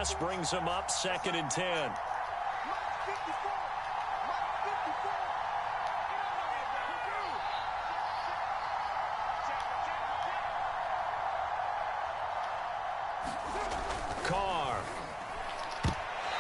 pass brings him up 2nd and 10. Carr.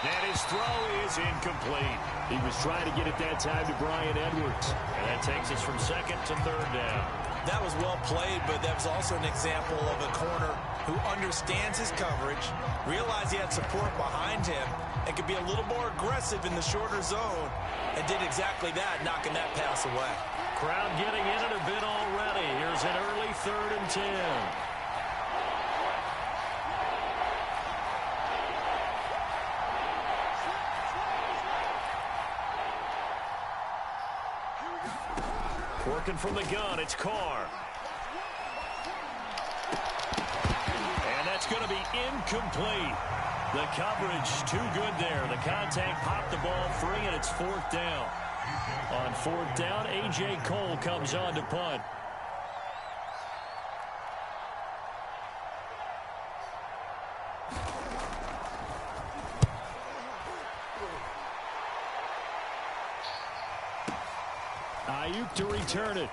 And his throw is incomplete. He was trying to get it that time to Bryan Edwards. And that takes us from 2nd to 3rd down. That was well played, but that was also an example of a corner who understands his coverage, realized he had support behind him, and could be a little more aggressive in the shorter zone, and did exactly that, knocking that pass away. Crowd getting in it a bit already. Here's an early 3rd and 10. Working from the gun, it's Carr. And that's going to be incomplete. The coverage too good there. The contact popped the ball free, and it's 4th down. On 4th down, A.J. Cole comes on to punt. Ayuk to return it.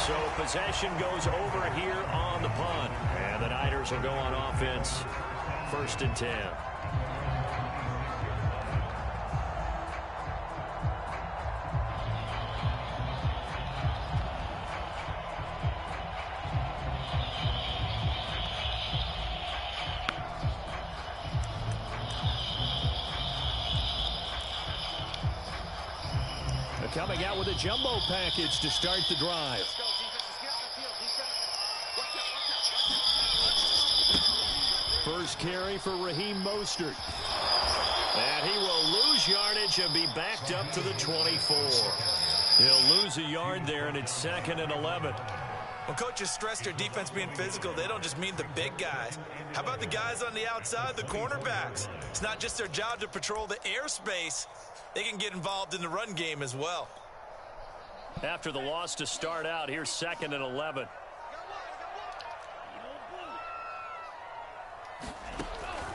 So possession goes over here on the punt. And the Niners will go on offense. 1st and 10. Coming out with a jumbo package to start the drive. First carry for Raheem Mostert. And he will lose yardage and be backed up to the 24. He'll lose a yard there, and it's 2nd and 11. When coaches stress their defense being physical, they don't just mean the big guys. How about the guys on the outside, the cornerbacks? It's not just their job to patrol the airspace. They can get involved in the run game as well. After the loss to start out, here's 2nd and 11.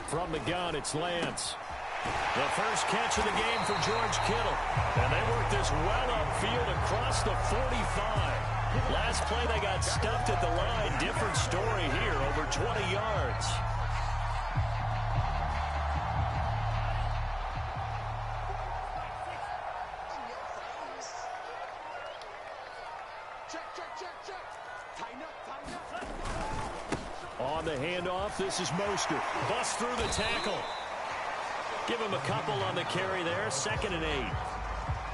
From the gun, it's Lance. The first catch of the game for George Kittle. And they work this well upfield across the 45. Last play, they got stuffed at the line. Different story here, over 20 yards. On the handoff, this is Mostert. Bust through the tackle. Give him a couple on the carry there. 2nd and 8.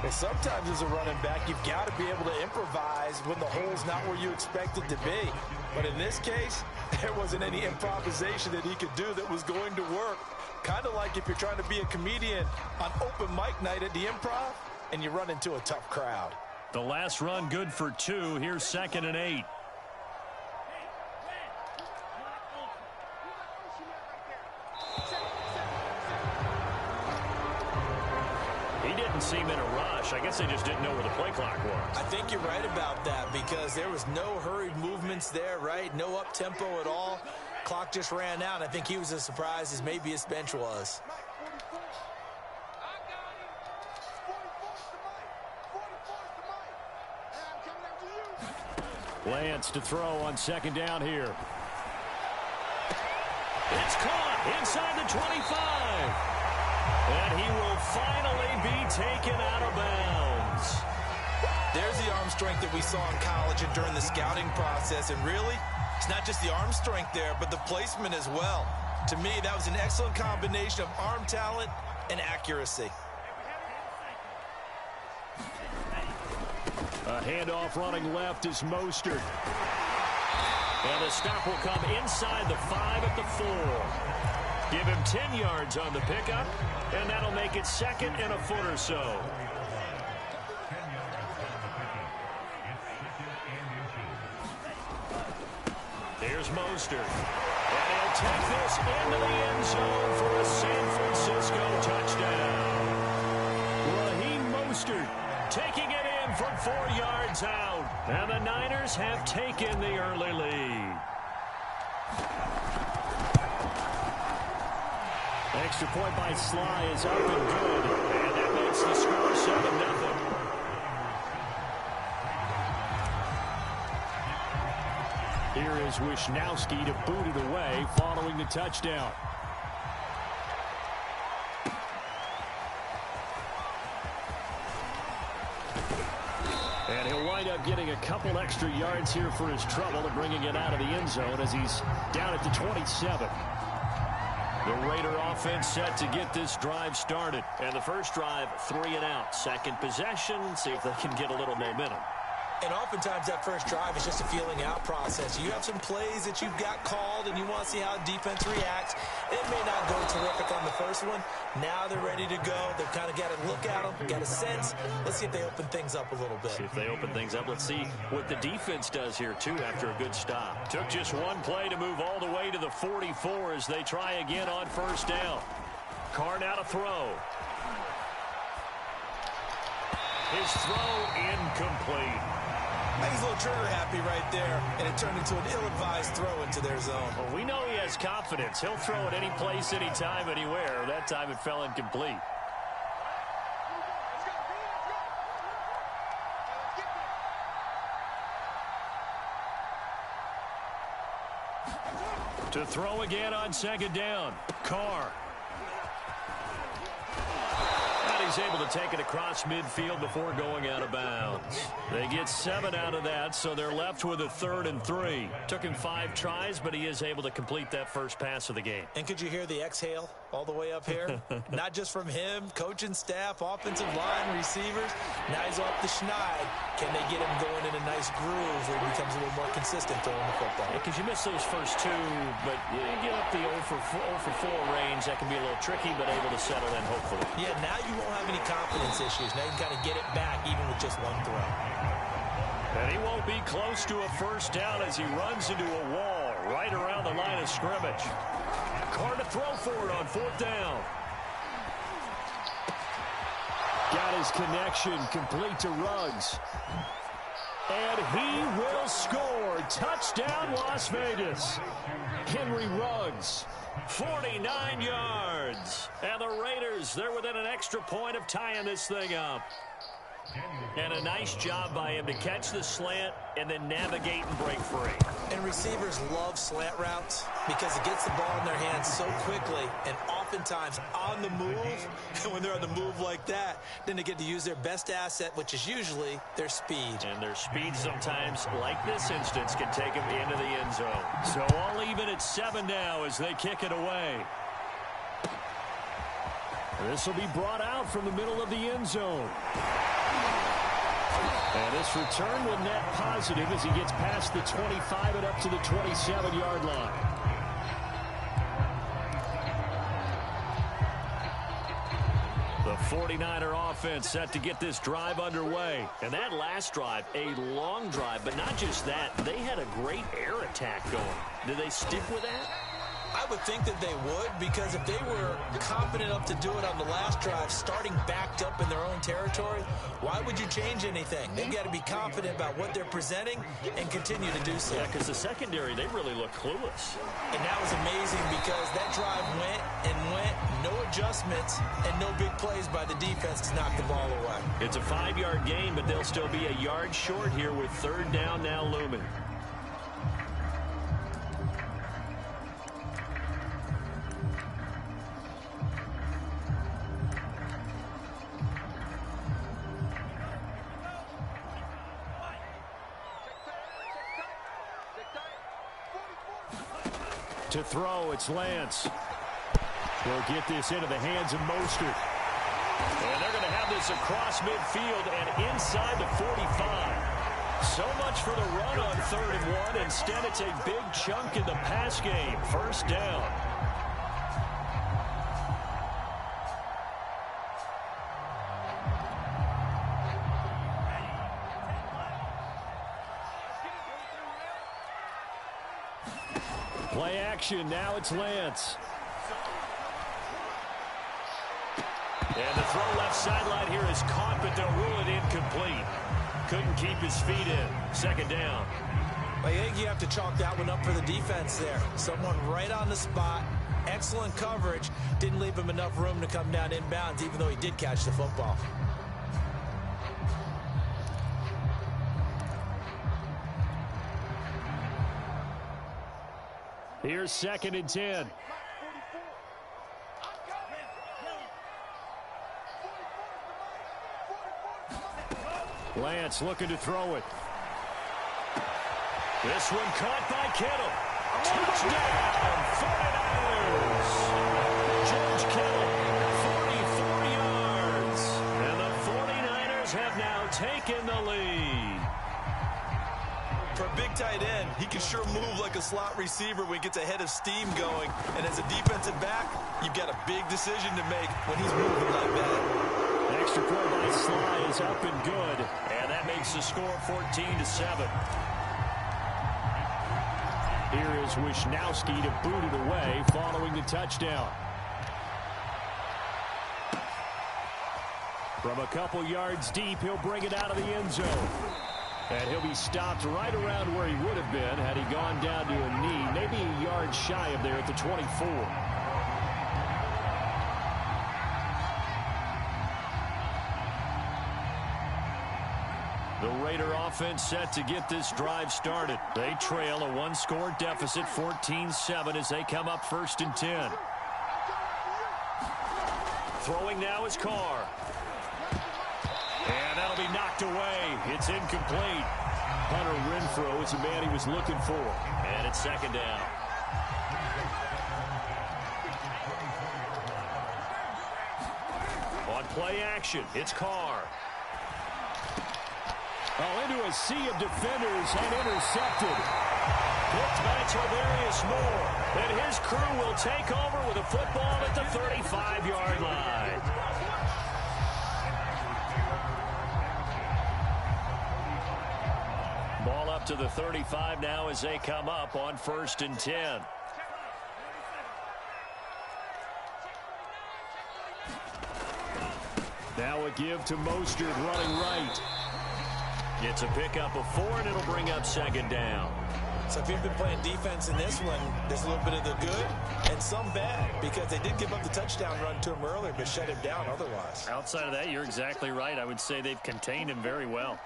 Well, sometimes as a running back, you've got to be able to improvise when the hole's not where you expect it to be. But in this case, there wasn't any improvisation that he could do that was going to work. Kind of like if you're trying to be a comedian on open mic night at the Improv and you run into a tough crowd. The last run good for 2. Here's 2nd and 8. Seem in a rush. I guess they just didn't know where the play clock was. I think you're right about that because there was no hurried movements there, right? No up-tempo at all. Clock just ran out. I think he was as surprised as maybe his bench was. Lance to throw on 2nd down here. It's caught inside the 25. And he will finally be taken out of bounds. There's the arm strength that we saw in college and during the scouting process. And really, it's not just the arm strength there, but the placement as well. To me, that was an excellent combination of arm talent and accuracy. A handoff running left is Mostert. And the stop will come inside the 5 at the 4. Give him 10 yards on the pickup, and that'll make it 2nd and a foot or so. Here's Mostert. And he'll take this into the end zone for a San Francisco touchdown. Raheem Mostert taking it in from 4 yards out. And the Niners have taken the early lead. Extra point by Sly is up and good. And that makes the score 7-0. Here is Wisnowski to boot it away following the touchdown. And he'll wind up getting a couple extra yards here for his trouble and bringing it out of the end zone as he's down at the 27. The Raider offense set to get this drive started. And the first drive, 3 and out. Second possession, see if they can get a little momentum. And oftentimes that first drive is just a feeling out process. You have some plays that you've got called and you want to see how defense reacts. It may not go terrific on the first one. Now they're ready to go. They've kind of got to look at them, got a sense. Let's see if they open things up a little bit. See if they open things up. Let's see what the defense does here, too, after a good stop. Took just one play to move all the way to the 44 as they try again on first down. Carr now to throw. His throw incomplete. He's a little trigger happy right there, and it turned into an ill-advised throw into their zone. Well, we know he has confidence. He'll throw it any place, anytime, anywhere. That time it fell incomplete. To throw again on second down. Carr. He's able to take it across midfield before going out of bounds. They get 7 out of that, so they're left with a 3rd and 3. Took him 5 tries, but he is able to complete that first pass of the game. And could you hear the exhale all the way up here? Not just from him, coaching staff, offensive line, receivers. Now he's off the schneid. Can they get him going in a nice groove where he becomes a little more consistent throwing the football? Because you miss those first 2, but you get up the 0 for 4 range. That can be a little tricky, but able to settle in, hopefully. Yeah, now you won't have any confidence issues. Now you can kind of get it back even with just one throw. And he won't be close to a first down as he runs into a wall right around the line of scrimmage. Carr to throw for it on 4th down. Got his connection complete to Ruggs. And he will score. Touchdown, Las Vegas. Henry Ruggs. 49 yards. And the Raiders, they're within an extra point of tying this thing up. And a nice job by him to catch the slant and then navigate and break free. And receivers love slant routes because it gets the ball in their hands so quickly and oftentimes on the move. And when they're on the move like that, then they get to use their best asset, which is usually their speed. And their speed sometimes, like this instance, can take them into the end zone. So all even at 7 now as they kick it away. This will be brought out from the middle of the end zone. And this return will net positive as he gets past the 25 and up to the 27-yard line. The 49er offense set to get this drive underway. And that last drive, a long drive, but not just that. They had a great air attack going. Did they stick with that? I would think that they would, because if they were confident enough to do it on the last drive, starting backed up in their own territory, why would you change anything? They've got to be confident about what they're presenting and continue to do so. Yeah, because the secondary, they really look clueless. And that was amazing because that drive went and went, no adjustments, and no big plays by the defense to knock the ball away. It's a 5-yard gain, but they'll still be a yard short here with 3rd down now looming. To throw, it's Lance. We'll get this into the hands of Mostert. And they're going to have this across midfield and inside the 45. So much for the run on 3rd and 1. Instead, it's a big chunk in the pass game. First down. Play action, now it's Lance. And the throw left sideline here is caught, but they'll rule it incomplete. Couldn't keep his feet in. 2nd down. I think you have to chalk that one up for the defense there. Someone right on the spot, Excellent coverage. Didn't leave him enough room to come down inbounds, even though he did catch the football. Here's 2nd and 10. Lance looking to throw it. This one caught by Kittle. Touchdown, 49ers. George Kittle, 44 yards. And the 49ers have now taken the lead. For a big tight end, he can sure move like a slot receiver when he gets a head of steam going. And as a defensive back, you've got a big decision to make when he's moving like that. Extra point by Sly is up and good. And that makes the score 14-7. Here is Wisnowski to boot it away following the touchdown. From a couple yards deep, he'll bring it out of the end zone. And he'll be stopped right around where he would have been had he gone down to a knee, maybe a yard shy of there at the 24. The Raider offense set to get this drive started. They trail a one-score deficit, 14-7, as they come up 1st and 10. Throwing now is Carr. And that'll be knocked away. It's incomplete. Hunter Renfrow is the man he was looking for. And it's 2nd down. On play action, it's Carr. Into a sea of defenders and intercepted. Picked by Tavarius Moore. And his crew will take over with a football at the 35-yard line. Ball up to the 35 now as they come up on 1st and 10. Now a give to Mostert running right. Gets a pickup of 4, and it'll bring up 2nd down. So if you've been playing defense in this one, there's a little bit of the good and some bad, because they did give up the touchdown run to him earlier, but shut him down otherwise. Outside of that, you're exactly right. I would say they've contained him very well.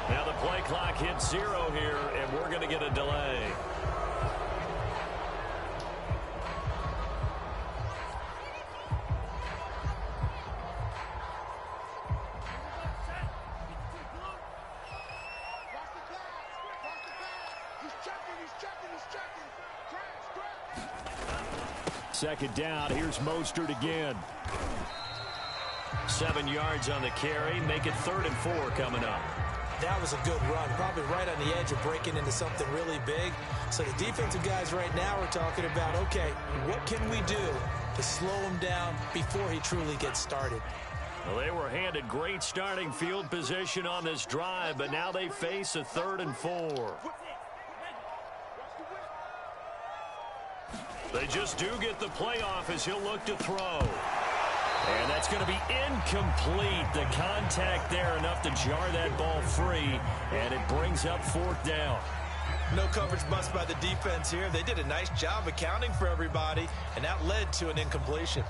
Now the play clock hits 0 here, and we're going to get a delay. Second down. Here's Mostert again. 7 yards on the carry. Make it 3rd and 4 coming up. That was a good run. Probably right on the edge of breaking into something really big. So the defensive guys right now are talking about, okay, what can we do to slow him down before he truly gets started? Well, they were handed great starting field position on this drive, but now they face a 3rd and 4. They just do get the playoff as he'll look to throw. And that's going to be incomplete. The contact there enough to jar that ball free, and it brings up 4th down. No coverage bust by the defense here. They did a nice job accounting for everybody, and that led to an incompletion.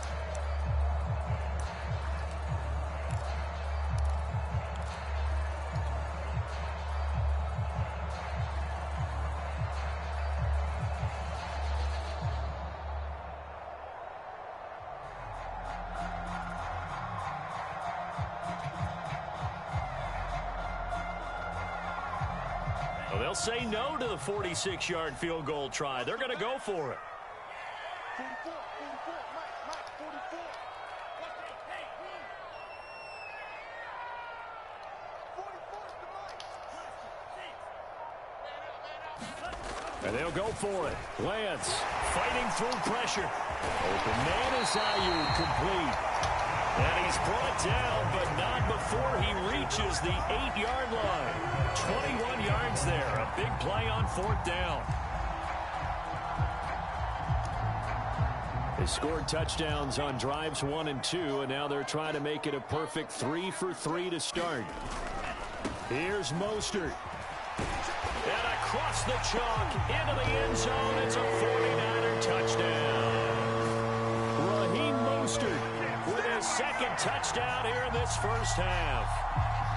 They'll say no to the 46-yard field goal try. They're going to go for it. And they'll go for it. Lance fighting through pressure. Open man is Ayuk, complete. And he's brought down, but not before he reaches the 8-yard line. 21 yards there. A big play on 4th down. They Scored touchdowns on drives 1 and 2, and now they're trying to make it a perfect 3 for 3 to start. Here's Mostert. And across the chalk into the end zone. It's a 49er touchdown. Raheem Mostert with his second touchdown here in this first half.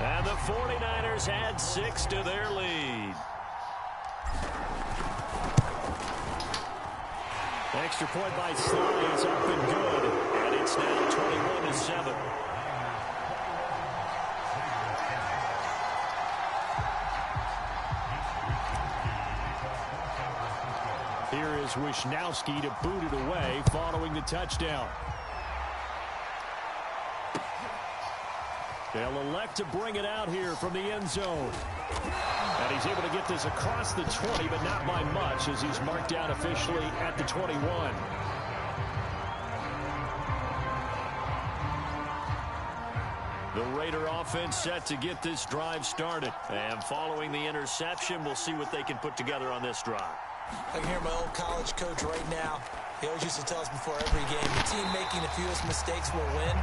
And the 49ers add 6 to their lead. Extra point by Sly is up and good. And it's now 21-7. Here is Wisnowski to boot it away following the touchdown. They'll elect to bring it out here from the end zone. And he's able to get this across the 20, but not by much, as he's marked down officially at the 21. The Raider offense set to get this drive started. And following the interception, we'll see what they can put together on this drive. I can hear my old college coach right now. He always used to tell us before every game, the team making the fewest mistakes will win.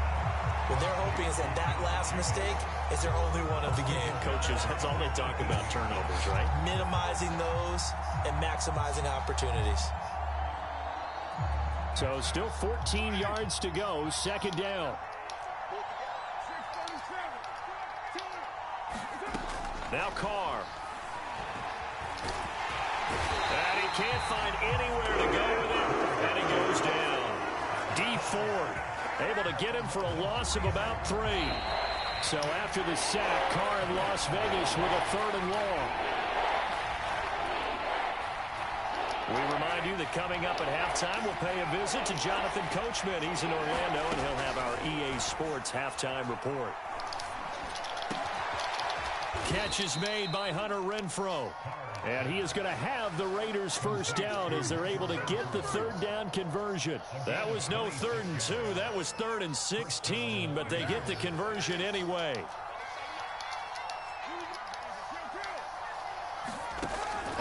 What they're hoping is that that last mistake is their only one of the game. Coaches, that's all they talk about, turnovers, right? Minimizing those and maximizing opportunities. So still 14 yards to go, second down. Now Carr. And he can't find anywhere to go with it. And he goes down. D Ford able to get him for a loss of about 3. So after the sack, Carr in Las Vegas with a 3rd and long. We remind you that coming up at halftime, we'll pay a visit to Jonathan Coachman. He's in Orlando, and he'll have our EA Sports halftime report. Catch is made by Hunter Renfrow. And he is going to have the Raiders first down as they're able to get the 3rd down conversion. That was no 3rd and 2. That was 3rd and 16, but they get the conversion anyway.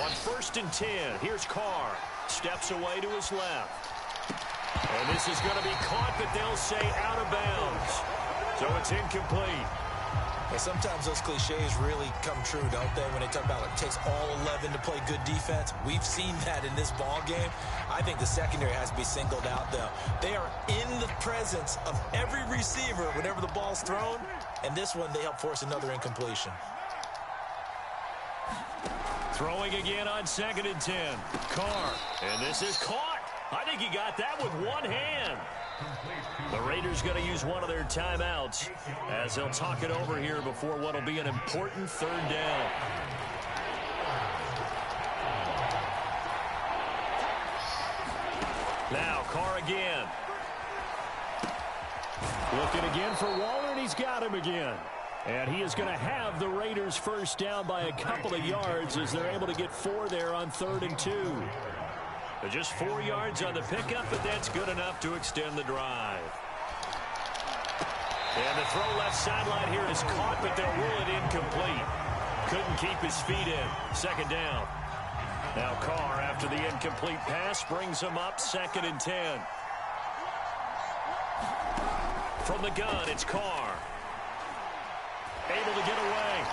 On 1st and 10, here's Carr. Steps away to his left. And this is going to be caught, but they'll say out of bounds. So it's incomplete. But sometimes those cliches really come true, don't they? When they talk about it takes all 11 to play good defense. We've seen that in this ball game. I think the secondary has to be singled out, though. They are in the presence of every receiver whenever the ball's thrown. And this one, they help force another incompletion. Throwing again on 2nd and 10. Carr. And this is caught. I think he got that with one hand. The Raiders going to use one of their timeouts as they'll talk it over here before what will be an important 3rd down. Now Carr again. Looking again for Waller, and he's got him again. And he is going to have the Raiders first down by a couple of yards as they're able to get 4 there on 3rd and 2. Just 4 yards on the pickup, but that's good enough to extend the drive. And the throw left sideline here is caught, but they'll rule it incomplete. Couldn't keep his feet in. 2nd down. Now Carr, after the incomplete pass, brings him up 2nd and 10. From the gun, it's Carr. Able to get away.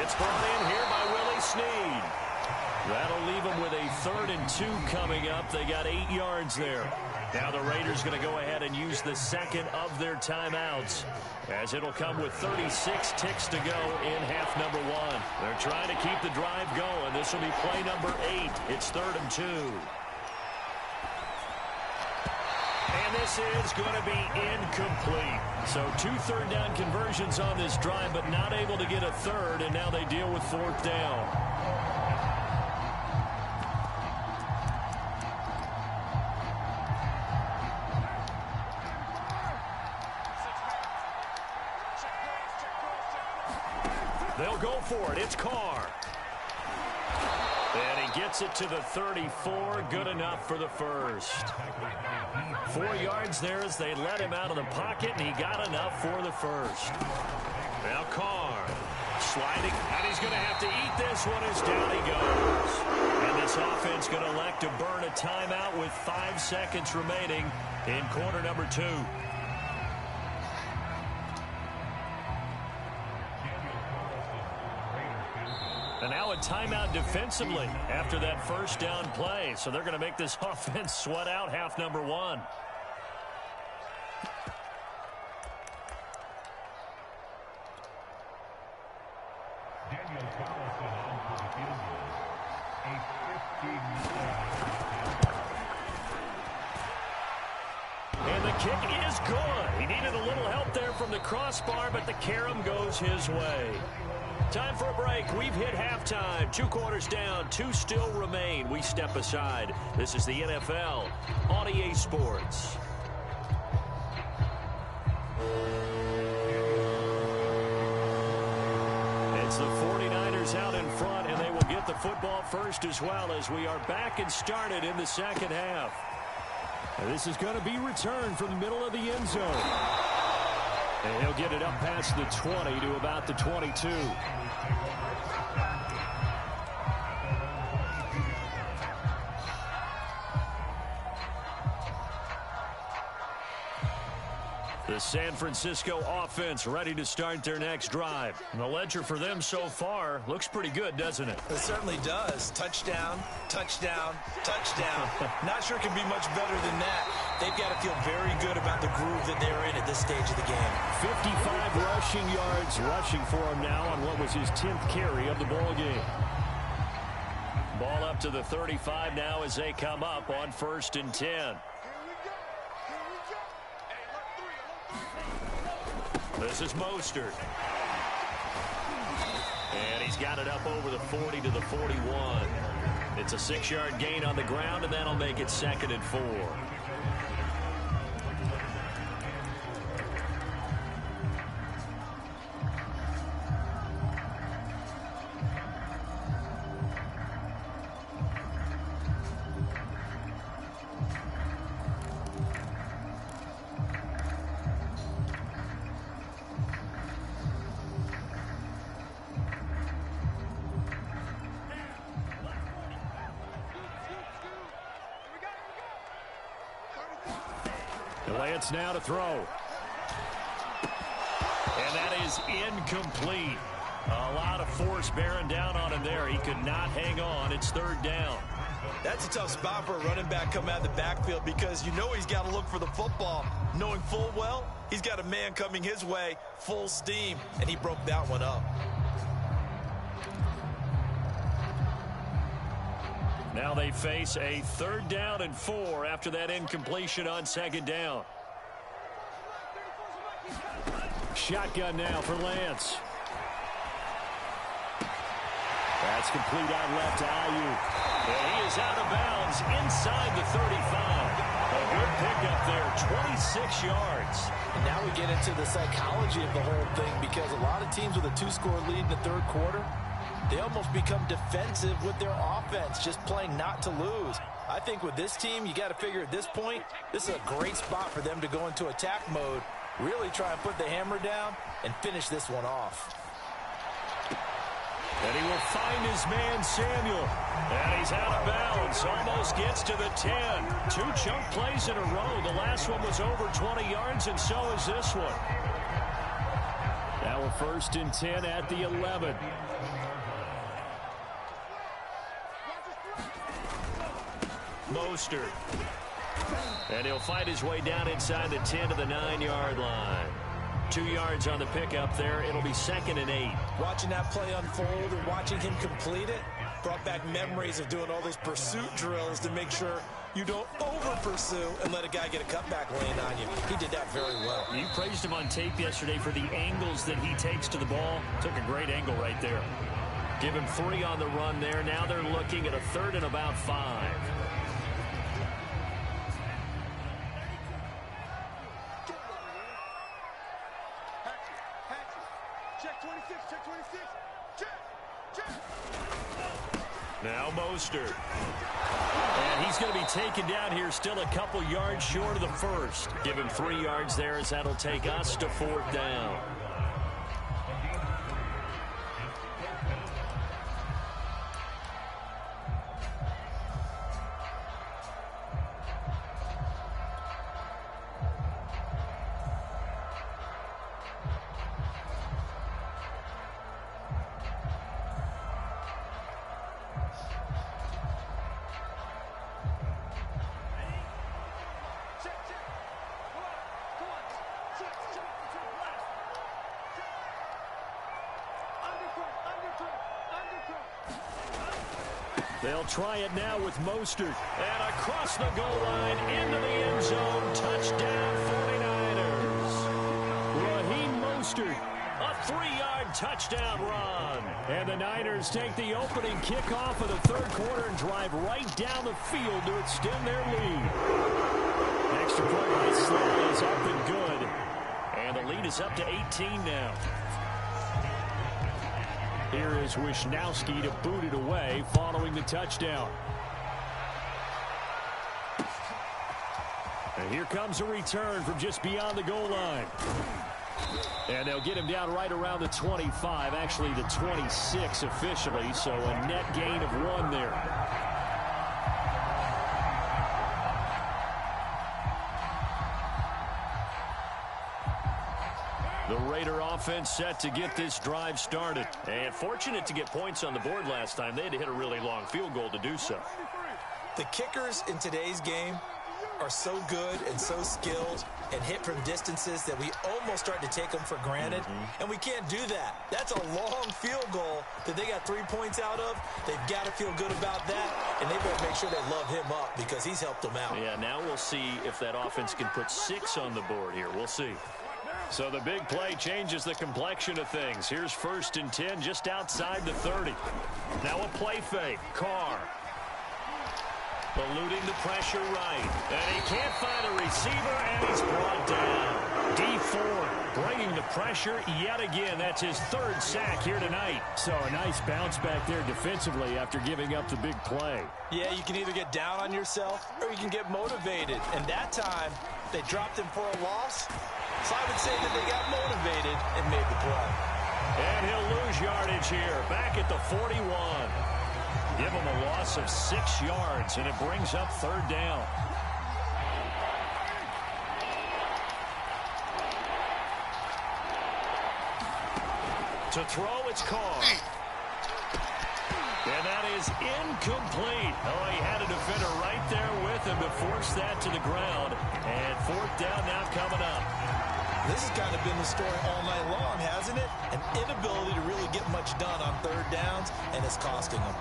It's brought in here by Willie Snead. That'll leave them with a 3rd and 2 coming up. They got 8 yards there. Now the Raiders going to go ahead and use the second of their timeouts, as it'll come with 36 ticks to go in half number 1. They're trying to keep the drive going. This will be play number 8. It's 3rd and 2. And this is going to be incomplete. So 2 3rd down conversions on this drive, but not able to get a 3rd, and now they deal with 4th down. They'll go for it. It's Carr. And he gets it to the 34. Good enough for the first. 4 yards there as they let him out of the pocket, and he got enough for the first. Now Carr sliding, and he's going to have to eat this one as down he goes. And this offense going to elect to burn a timeout with 5 seconds remaining in quarter number 2. And now a timeout defensively after that first down play. So they're going to make this offense sweat out half number 1. And the kick is good. He needed a little help there from the crossbar, but the carom goes his way. Time for a break. We've hit halftime. 2 quarters down. 2 still remain. We step aside. This is the NFL on EA Sports. It's the 49ers out in front, and they will get the football first as well as we are back and started in the second half. And this is going to be returned from the middle of the end zone. And he'll get it up past the 20 to about the 22. The San Francisco offense ready to start their next drive. And the ledger for them so far looks pretty good, doesn't it? It certainly does. Touchdown, touchdown, touchdown. Not sure it can be much better than that. They've got to feel very good about the groove that they're in at this stage of the game. 55 rushing yards rushing for him now on what was his 10th carry of the ball game. Ball up to the 35 now as they come up on 1st and 10. This is Mostert. And he's got it up over the 40 to the 41. It's a 6-yard gain on the ground, and that'll make it 2nd and 4. Lance now to throw. And that is incomplete. A lot of force bearing down on him there. He could not hang on. It's 3rd down. That's a tough spot for a running back coming out of the backfield because you know he's got to look for the football, knowing full well he's got a man coming his way full steam, and he broke that one up. Now they face a 3rd down and 4 after that incompletion on 2nd down. Shotgun now for Lance. That's complete out left to Ayuk. And he is out of bounds inside the 35. A good pickup there, 26 yards. And now we get into the psychology of the whole thing because a lot of teams with a 2-score lead in the 3rd quarter, they almost become defensive with their offense, just playing not to lose. I think with this team, you got to figure at this point, this is a great spot for them to go into attack mode, really try and put the hammer down and finish this one off. And he will find his man, Samuel. And he's out of bounds. Almost gets to the 10. 2 chunk plays in a row. The last one was over 20 yards, and so is this one. Now a 1st and 10 at the 11. Mostert. And he'll fight his way down inside the 10 to the 9-yard line. 2 yards on the pickup there. It'll be 2nd and 8. Watching that play unfold and watching him complete it brought back memories of doing all those pursuit drills to make sure you don't over-pursue and let a guy get a cutback lane on you. He did that very well. You praised him on tape yesterday for the angles that he takes to the ball. Took a great angle right there. Give him 3 on the run there. Now they're looking at a 3rd and about 5. Now Mostert. And he's going to be taken down here still a couple yards short of the 1st. Give him 3 yards there as that'll take us to 4th down. They'll try it now with Mostert. And across the goal line into the end zone. Touchdown 49ers. Raheem Mostert, a 3-yard touchdown run. And the Niners take the opening kickoff of the third quarter and drive right down the field to extend their lead. Extra point by Slay is up and good. And the lead is up to 18 now. Here is Wisnowski to boot it away following the touchdown. And here comes a return from just beyond the goal line. And they'll get him down right around the 25, actually the 26 officially, so a net gain of 1 there. The Raider offense set to get this drive started. And fortunate to get points on the board last time. They had to hit a really long field goal to do so. The kickers in today's game are so good and so skilled and hit from distances that we almost start to take them for granted. And we can't do that. That's a long field goal that they got 3 points out of. They've got to feel good about that, and they better make sure they love him up because he's helped them out. Yeah, now we'll see if that offense can put 6 on the board here. We'll see. So the big play changes the complexion of things. Here's 1st and 10 just outside the 30. Now a play fake. Carr eluding the pressure right. And he can't find a receiver, and he's brought down. D Ford bringing the pressure yet again. That's his 3rd sack here tonight. So a nice bounce back there defensively after giving up the big play. Yeah, you can either get down on yourself or you can get motivated. And that time, they dropped him for a loss. So I would say that they got motivated and made the play. And he'll lose yardage here, back at the 41. Give him a loss of 6 yards, and it brings up 3rd down. To throw, it's Carr. And that is incomplete. Oh, he had a defender right there with him to force that to the ground. And 4th down now coming up. This has kind of been the story all night long, hasn't it? An inability to really get much done on 3rd downs, and it's costing them.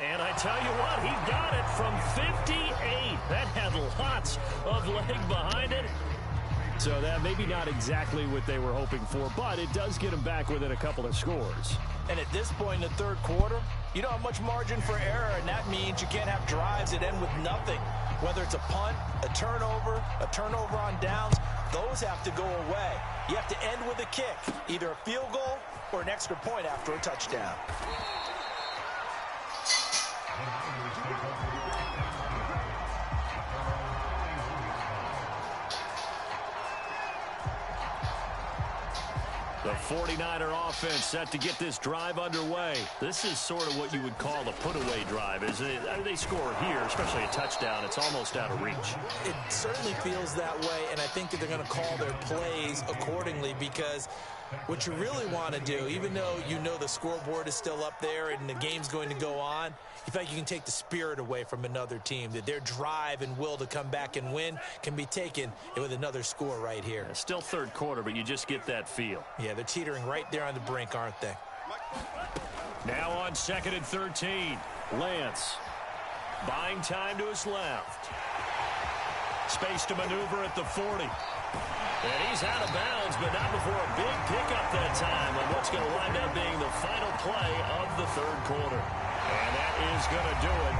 And I tell you what, he got it from 58. That had lots of leg behind it. So that maybe not exactly what they were hoping for, but it does get them back within a couple of scores. And at this point in the 3rd quarter, you don't have much margin for error, and that means you can't have drives that end with nothing. Whether it's a punt, a turnover on downs, those have to go away. You have to end with a kick, either a field goal or an extra point after a touchdown. The 49er offense set to get this drive underway. This is sort of what you would call a put-away drive, isn't it? I mean, they score here, especially a touchdown. It's almost out of reach. It certainly feels that way, and I think that they're going to call their plays accordingly because what you really want to do, even though you know the scoreboard is still up there and the game's going to go on, you feel like you can take the spirit away from another team, that their drive and will to come back and win can be taken with another score right here. It's still 3rd quarter, but you just get that feel. Yeah, they're teetering right there on the brink, aren't they? Now on 2nd and 13. Lance buying time to his left. Space to maneuver at the 40. And he's out of bounds, but not before a big pickup that time on what's going to wind up being the final play of the 3rd quarter. And that is going to do it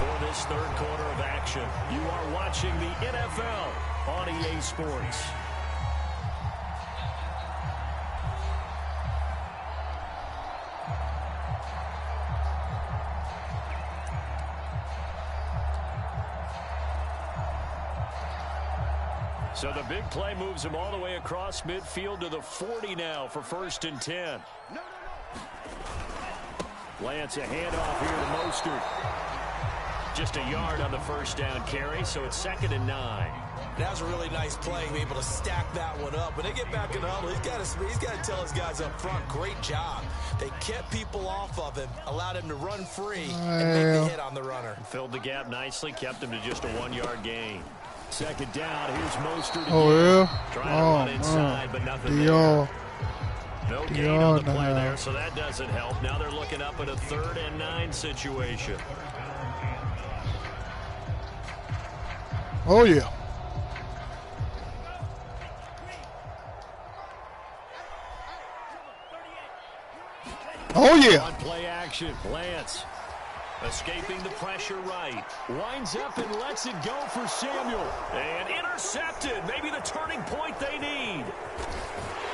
for this 3rd quarter of action. You are watching the NFL on EA Sports. So the big play moves him all the way across midfield to the 40 now for 1st and 10. Lance, a handoff here to Mostert. Just a yard on the first down carry, so it's 2nd and 9. That was a really nice play, be able to stack that one up. When they get back in the huddle, he's got to tell his guys up front, great job. They kept people off of him, allowed him to run free, and make the hit on the runner. Filled the gap nicely, kept him to just a 1-yard gain. 2nd down, here's Mostert again. Oh, yeah? Trying to run inside, but nothing there. No gain on the play there, so that doesn't help. Now they're looking up at a 3rd and 9 situation. Oh, yeah. Oh, yeah. On play action, Lance escaping the pressure right. Winds up and lets it go for Samuel. And intercepted. Maybe the turning point they need.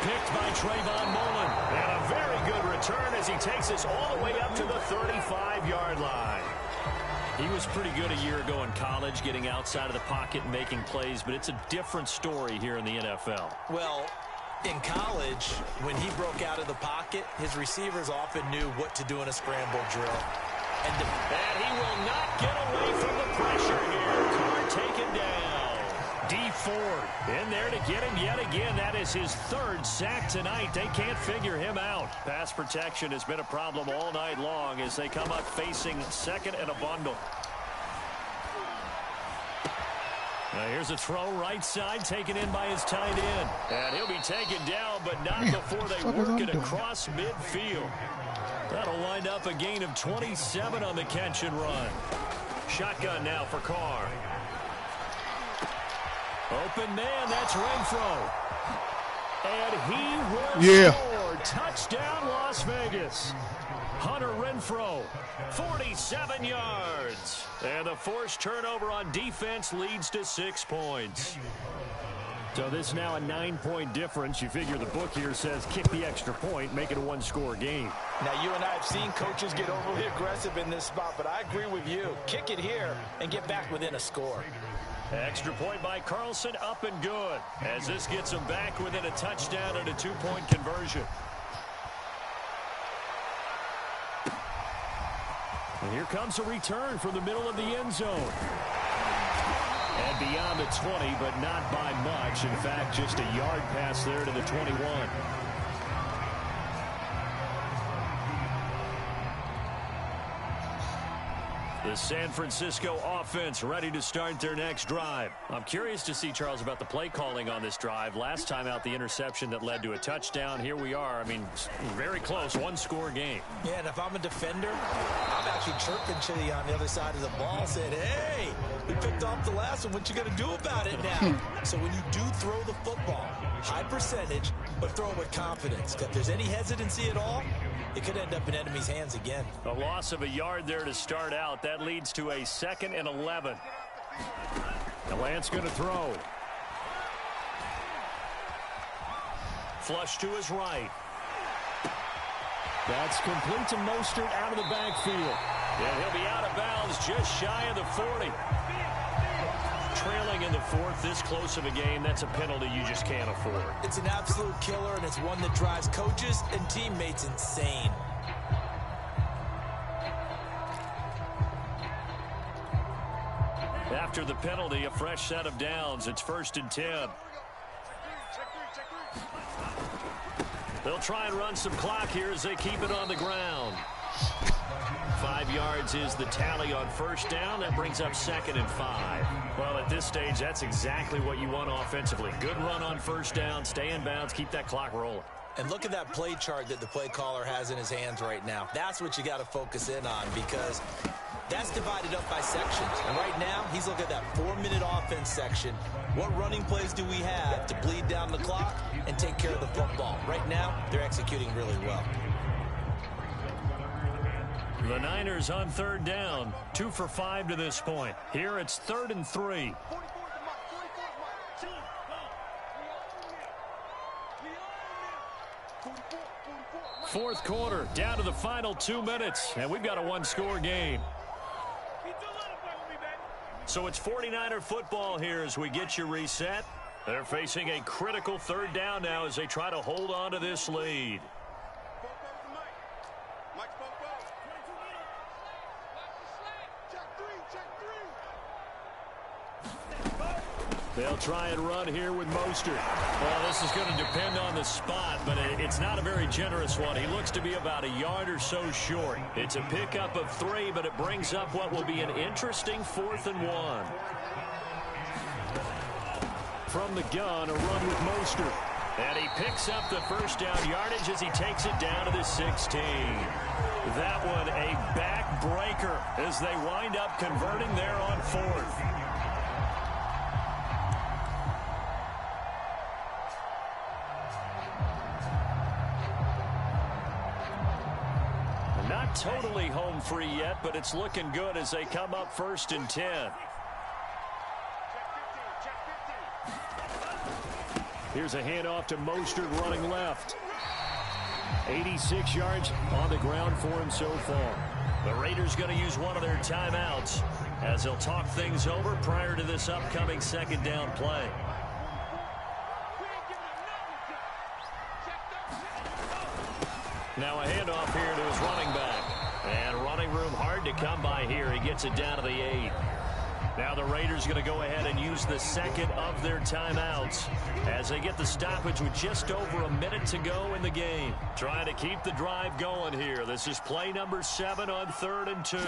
Picked by Trayvon Mullen. And a very good return as he takes us all the way up to the 35-yard line. He was pretty good a year ago in college, getting outside of the pocket and making plays, but it's a different story here in the NFL. Well, in college, when he broke out of the pocket, his receivers often knew what to do in a scramble drill. And he will not get away from the pressure here. Carr taken down. D Ford in there to get him yet again. That is his 3rd sack tonight. They can't figure him out. Pass protection has been a problem all night long as they come up facing 2nd and a bundle. Now here's a throw right side taken in by his tight end. And he'll be taken down, but not before they work it across midfield. That'll wind up a gain of 27 on the catch and run. Shotgun now for Carr. Open man, that's Renfro. And he will score. Touchdown, Las Vegas. Hunter Renfro, 47 yards. And the forced turnover on defense leads to 6 points. So this is now a 9-point difference. You figure the book here says kick the extra point, make it a 1-score game. now, you and I have seen coaches get overly aggressive in this spot, but I agree with you. Kick it here and get back within a score. Extra point by Carlson, up and good. As this gets them back within a touchdown and a 2-point conversion. And here comes a return from the middle of the end zone. And beyond the 20, but not by much. In fact, just a yard pass there to the 21. The San Francisco offense ready to start their next drive. I'm curious to see, Charles, about the play calling on this drive. Last time out, the interception that led to a touchdown. Here we are. I mean, very close, 1-score game. Yeah, and if I'm a defender, I'm actually chirping to you on the other side of the ball, saying, hey, we picked off the last one. What you going to do about it now? So when you do throw the football, high percentage, but throw it with confidence. If there's any hesitancy at all, it could end up in enemy's hands again. A loss of a yard there to start out. That leads to a 2nd and 11. And Lance going to throw. Flush to his right. That's complete to Mostert out of the backfield. And he'll be out of bounds just shy of the 40. Trailing in the 4th, this close of a game, that's a penalty you just can't afford. It's an absolute killer, and it's one that drives coaches and teammates insane. After the penalty, a fresh set of downs. It's 1st and 10. They'll try and run some clock here as they keep it on the ground. 5 yards is the tally on 1st down. That brings up 2nd and 5. Well, at this stage, that's exactly what you want offensively. Good run on 1st down, stay in bounds, keep that clock rolling. And look at that play chart that the play caller has in his hands right now. That's what you got to focus in on, because that's divided up by sections. And right now, he's looking at that 4-minute offense section. What running plays do we have to bleed down the clock and take care of the football? Right now, they're executing really well. The Niners on 3rd down, 2 for 5 to this point. Here it's 3rd and 3. Fourth quarter, down to the final 2 minutes, and we've got a 1-score game. So it's 49er football here as we get you reset. They're facing a critical 3rd down now as they try to hold on to this lead. They'll try and run here with Mostert. Well, this is going to depend on the spot, but it's not a very generous one. He looks to be about a yard or so short. It's a pickup of 3, but it brings up what will be an interesting 4th and 1. From the gun, a run with Mostert. And he picks up the first down yardage as he takes it down to the 16. That one a backbreaker as they wind up converting there on 4th. Not totally home free yet, but it's looking good as they come up 1st and 10. Here's a handoff to Mostert running left. 86 yards on the ground for him so far. The Raiders going to use one of their timeouts as they'll talk things over prior to this upcoming 2nd down play. Now a handoff here to his running back. And running room hard to come by here. He gets it down to the 8. Now the Raiders going to go ahead and use the 2nd of their timeouts as they get the stoppage with just over a minute to go in the game. Trying to keep the drive going here. This is play number 7 on 3rd and 2.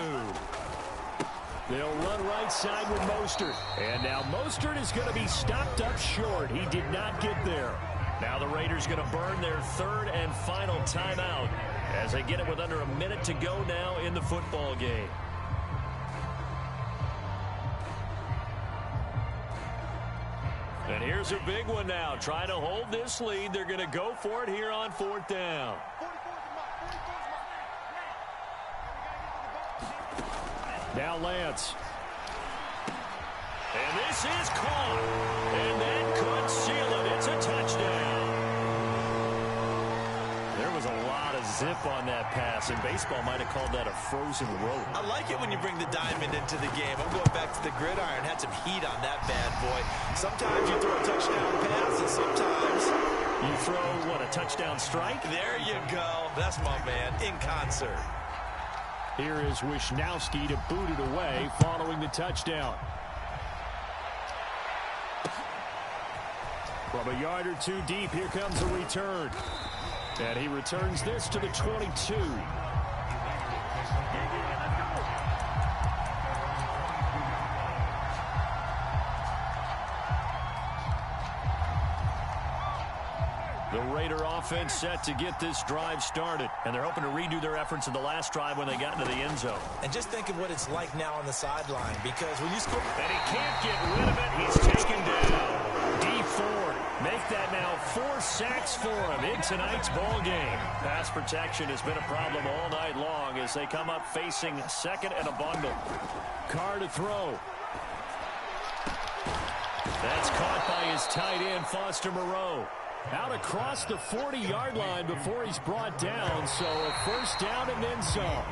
They'll run right side with Mostert. And now Mostert is going to be stopped up short. He did not get there. Now the Raiders going to burn their 3rd and final timeout as they get it with under a minute to go now in the football game. And here's a big one now. Trying to hold this lead. They're going to go for it here on 4th down. Now Lance. And this is caught. And that could seal it. It's a touchdown. There was a lot of zip on that pass, and baseball might have called that a frozen rope. I like it when you bring the diamond into the game. I'm going back to the gridiron. Had some heat on that bad boy. Sometimes you throw a touchdown pass, and sometimes you throw, what, a touchdown strike? There you go. That's my man, in concert. Here is Wisnowski to boot it away following the touchdown. From a yard or 2 deep, here comes a return. And he returns this to the 22. The Raider offense set to get this drive started. And they're hoping to redo their efforts in the last drive when they got into the end zone. And just think of what it's like now on the sideline, because when you score... And he can't get rid of it. He's taken down. D4 make that now 4 sacks for him in tonight's ball game. Pass protection has been a problem all night long as they come up facing 2nd and a bundle. Carr to throw. That's caught by his tight end, Foster Moreau. Out across the 40-yard line before he's brought down, so a 1st down and then some.